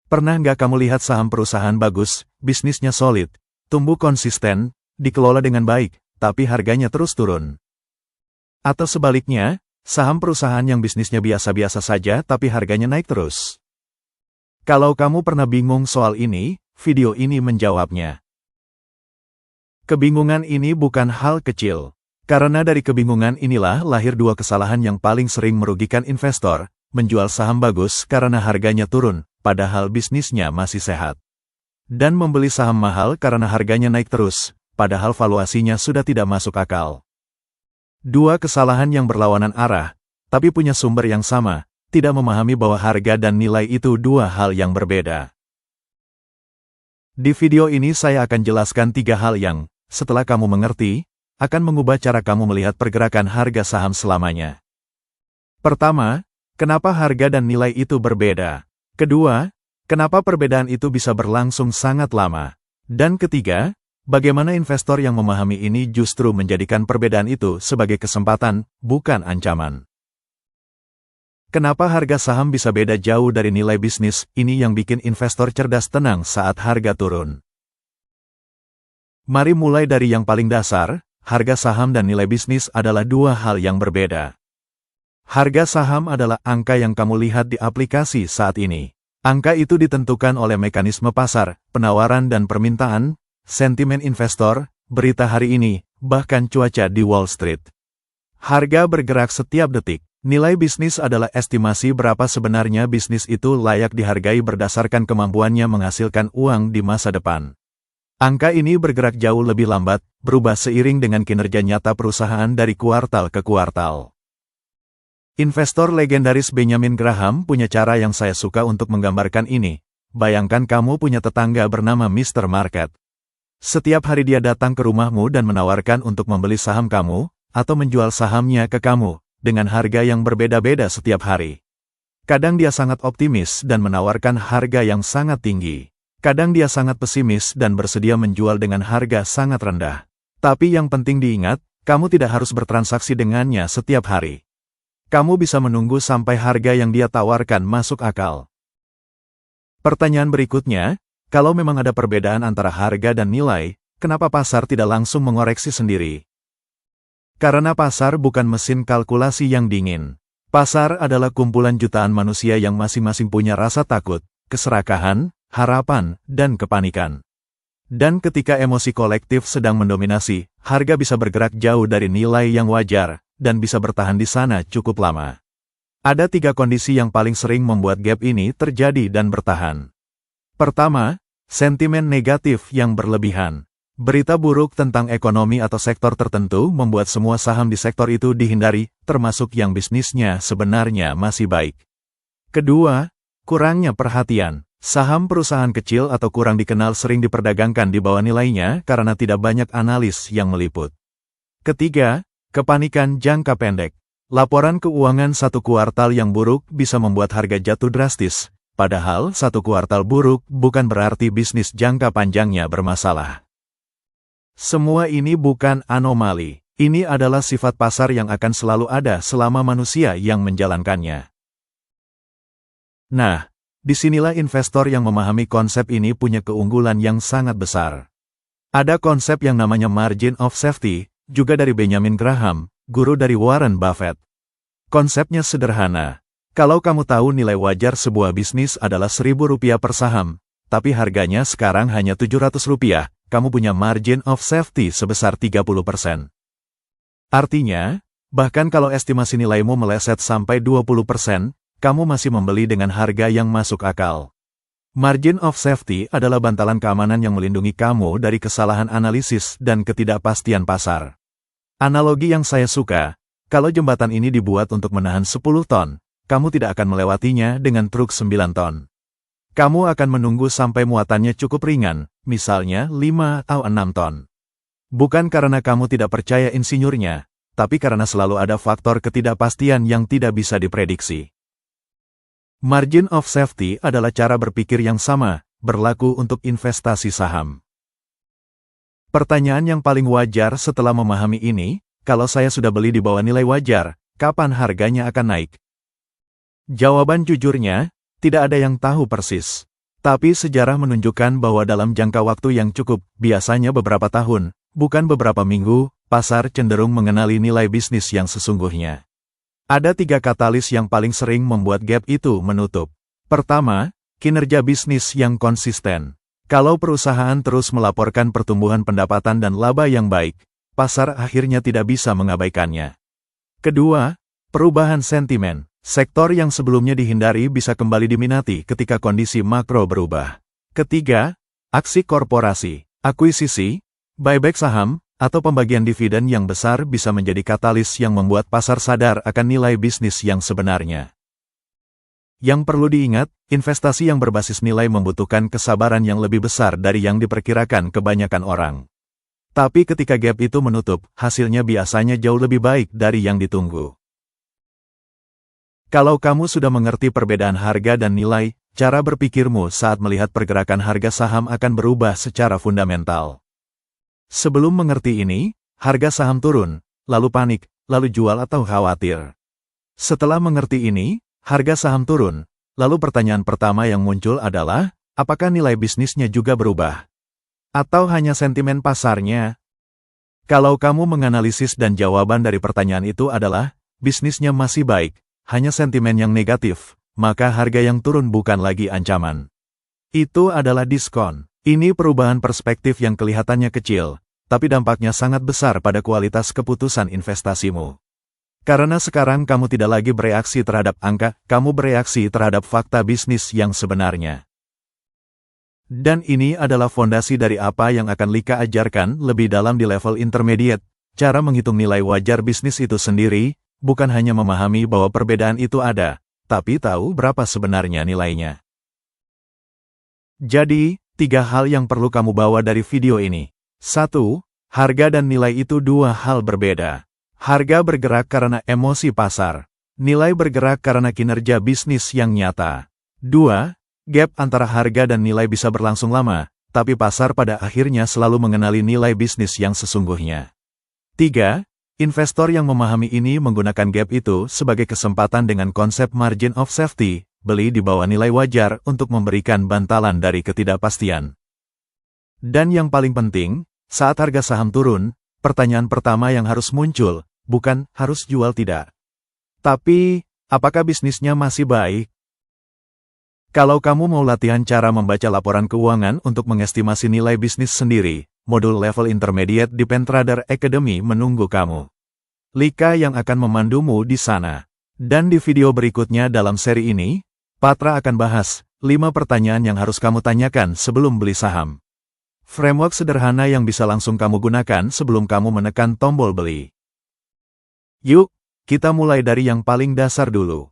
Pernah nggak kamu lihat saham perusahaan bagus, bisnisnya solid, tumbuh konsisten, dikelola dengan baik, tapi harganya terus turun? Atau sebaliknya, saham perusahaan yang bisnisnya biasa-biasa saja tapi harganya naik terus? Kalau kamu pernah bingung soal ini, video ini menjawabnya. Kebingungan ini bukan hal kecil. Karena dari kebingungan inilah lahir dua kesalahan yang paling sering merugikan investor, menjual saham bagus karena harganya turun, padahal bisnisnya masih sehat. Dan membeli saham mahal karena harganya naik terus, padahal valuasinya sudah tidak masuk akal. Dua kesalahan yang berlawanan arah, tapi punya sumber yang sama, tidak memahami bahwa harga dan nilai itu dua hal yang berbeda. Di video ini saya akan jelaskan tiga hal yang, setelah kamu mengerti, akan mengubah cara kamu melihat pergerakan harga saham selamanya. Pertama, kenapa harga dan nilai itu berbeda? Kedua, kenapa perbedaan itu bisa berlangsung sangat lama? Dan ketiga, bagaimana investor yang memahami ini justru menjadikan perbedaan itu sebagai kesempatan, bukan ancaman. Kenapa harga saham bisa beda jauh dari nilai bisnis? Ini yang bikin investor cerdas tenang saat harga turun. Mari mulai dari yang paling dasar, harga saham dan nilai bisnis adalah dua hal yang berbeda. Harga saham adalah angka yang kamu lihat di aplikasi saat ini. Angka itu ditentukan oleh mekanisme pasar, penawaran dan permintaan, sentimen investor, berita hari ini, bahkan cuaca di Wall Street. Harga bergerak setiap detik. Nilai bisnis adalah estimasi berapa sebenarnya bisnis itu layak dihargai berdasarkan kemampuannya menghasilkan uang di masa depan. Angka ini bergerak jauh lebih lambat, berubah seiring dengan kinerja nyata perusahaan dari kuartal ke kuartal. Investor legendaris Benjamin Graham punya cara yang saya suka untuk menggambarkan ini. Bayangkan kamu punya tetangga bernama Mr. Market. Setiap hari dia datang ke rumahmu dan menawarkan untuk membeli saham kamu, atau menjual sahamnya ke kamu, dengan harga yang berbeda-beda setiap hari. Kadang dia sangat optimis dan menawarkan harga yang sangat tinggi. Kadang dia sangat pesimis dan bersedia menjual dengan harga sangat rendah. Tapi yang penting diingat, kamu tidak harus bertransaksi dengannya setiap hari. Kamu bisa menunggu sampai harga yang dia tawarkan masuk akal. Pertanyaan berikutnya, kalau memang ada perbedaan antara harga dan nilai, kenapa pasar tidak langsung mengoreksi sendiri? Karena pasar bukan mesin kalkulasi yang dingin. Pasar adalah kumpulan jutaan manusia yang masing-masing punya rasa takut, keserakahan, harapan, dan kepanikan. Dan ketika emosi kolektif sedang mendominasi, harga bisa bergerak jauh dari nilai yang wajar, dan bisa bertahan di sana cukup lama. Ada tiga kondisi yang paling sering membuat gap ini terjadi dan bertahan. Pertama, sentimen negatif yang berlebihan. Berita buruk tentang ekonomi atau sektor tertentu membuat semua saham di sektor itu dihindari, termasuk yang bisnisnya sebenarnya masih baik. Kedua, kurangnya perhatian. Saham perusahaan kecil atau kurang dikenal sering diperdagangkan di bawah nilainya karena tidak banyak analis yang meliput. Ketiga, kepanikan jangka pendek. Laporan keuangan satu kuartal yang buruk bisa membuat harga jatuh drastis, padahal satu kuartal buruk bukan berarti bisnis jangka panjangnya bermasalah. Semua ini bukan anomali. Ini adalah sifat pasar yang akan selalu ada selama manusia yang menjalankannya. Nah, disinilah investor yang memahami konsep ini punya keunggulan yang sangat besar. Ada konsep yang namanya margin of safety, juga dari Benjamin Graham, guru dari Warren Buffett. Konsepnya sederhana. Kalau kamu tahu nilai wajar sebuah bisnis adalah Rp1.000 per saham, tapi harganya sekarang hanya Rp700, kamu punya margin of safety sebesar 30%. Artinya, bahkan kalau estimasi nilaimu meleset sampai 20%, kamu masih membeli dengan harga yang masuk akal. Margin of safety adalah bantalan keamanan yang melindungi kamu dari kesalahan analisis dan ketidakpastian pasar. Analogi yang saya suka, kalau jembatan ini dibuat untuk menahan 10 ton, kamu tidak akan melewatinya dengan truk 9 ton. Kamu akan menunggu sampai muatannya cukup ringan, misalnya 5 atau 6 ton. Bukan karena kamu tidak percaya insinyurnya, tapi karena selalu ada faktor ketidakpastian yang tidak bisa diprediksi. Margin of safety adalah cara berpikir yang sama, berlaku untuk investasi saham. Pertanyaan yang paling wajar setelah memahami ini, kalau saya sudah beli di bawah nilai wajar, kapan harganya akan naik? Jawaban jujurnya, tidak ada yang tahu persis. Tapi sejarah menunjukkan bahwa dalam jangka waktu yang cukup, biasanya beberapa tahun, bukan beberapa minggu, pasar cenderung mengenali nilai bisnis yang sesungguhnya. Ada 3 katalis yang paling sering membuat gap itu menutup. Pertama, kinerja bisnis yang konsisten. Kalau perusahaan terus melaporkan pertumbuhan pendapatan dan laba yang baik, pasar akhirnya tidak bisa mengabaikannya. Kedua, perubahan sentimen. Sektor yang sebelumnya dihindari bisa kembali diminati ketika kondisi makro berubah. Ketiga, aksi korporasi, akuisisi, buyback saham, atau pembagian dividen yang besar bisa menjadi katalis yang membuat pasar sadar akan nilai bisnis yang sebenarnya. Yang perlu diingat, investasi yang berbasis nilai membutuhkan kesabaran yang lebih besar dari yang diperkirakan kebanyakan orang. Tapi ketika gap itu menutup, hasilnya biasanya jauh lebih baik dari yang ditunggu. Kalau kamu sudah mengerti perbedaan harga dan nilai, cara berpikirmu saat melihat pergerakan harga saham akan berubah secara fundamental. Sebelum mengerti ini, harga saham turun, lalu panik, lalu jual atau khawatir. Setelah mengerti ini, harga saham turun, lalu pertanyaan pertama yang muncul adalah, apakah nilai bisnisnya juga berubah? Atau hanya sentimen pasarnya? Kalau kamu menganalisis dan jawaban dari pertanyaan itu adalah, bisnisnya masih baik, hanya sentimen yang negatif, maka harga yang turun bukan lagi ancaman. Itu adalah diskon. Ini perubahan perspektif yang kelihatannya kecil, tapi dampaknya sangat besar pada kualitas keputusan investasimu. Karena sekarang kamu tidak lagi bereaksi terhadap angka, kamu bereaksi terhadap fakta bisnis yang sebenarnya. Dan ini adalah fondasi dari apa yang akan Lika ajarkan lebih dalam di level intermediate, cara menghitung nilai wajar bisnis itu sendiri, bukan hanya memahami bahwa perbedaan itu ada, tapi tahu berapa sebenarnya nilainya. Jadi, 3 hal yang perlu kamu bawa dari video ini. 1. Harga dan nilai itu 2 hal berbeda. Harga bergerak karena emosi pasar. Nilai bergerak karena kinerja bisnis yang nyata. 2. Gap antara harga dan nilai bisa berlangsung lama, tapi pasar pada akhirnya selalu mengenali nilai bisnis yang sesungguhnya. 3. Investor yang memahami ini menggunakan gap itu sebagai kesempatan dengan konsep margin of safety, beli di bawah nilai wajar untuk memberikan bantalan dari ketidakpastian. Dan yang paling penting, saat harga saham turun, pertanyaan pertama yang harus muncul, bukan harus jual tidak. Tapi, apakah bisnisnya masih baik? Kalau kamu mau latihan cara membaca laporan keuangan untuk mengestimasi nilai bisnis sendiri, modul level intermediate di Pentrader Academy menunggu kamu. Lika yang akan memandumu di sana. Dan di video berikutnya dalam seri ini, Patra akan bahas 5 pertanyaan yang harus kamu tanyakan sebelum beli saham. Framework sederhana yang bisa langsung kamu gunakan sebelum kamu menekan tombol beli. Yuk, kita mulai dari yang paling dasar dulu.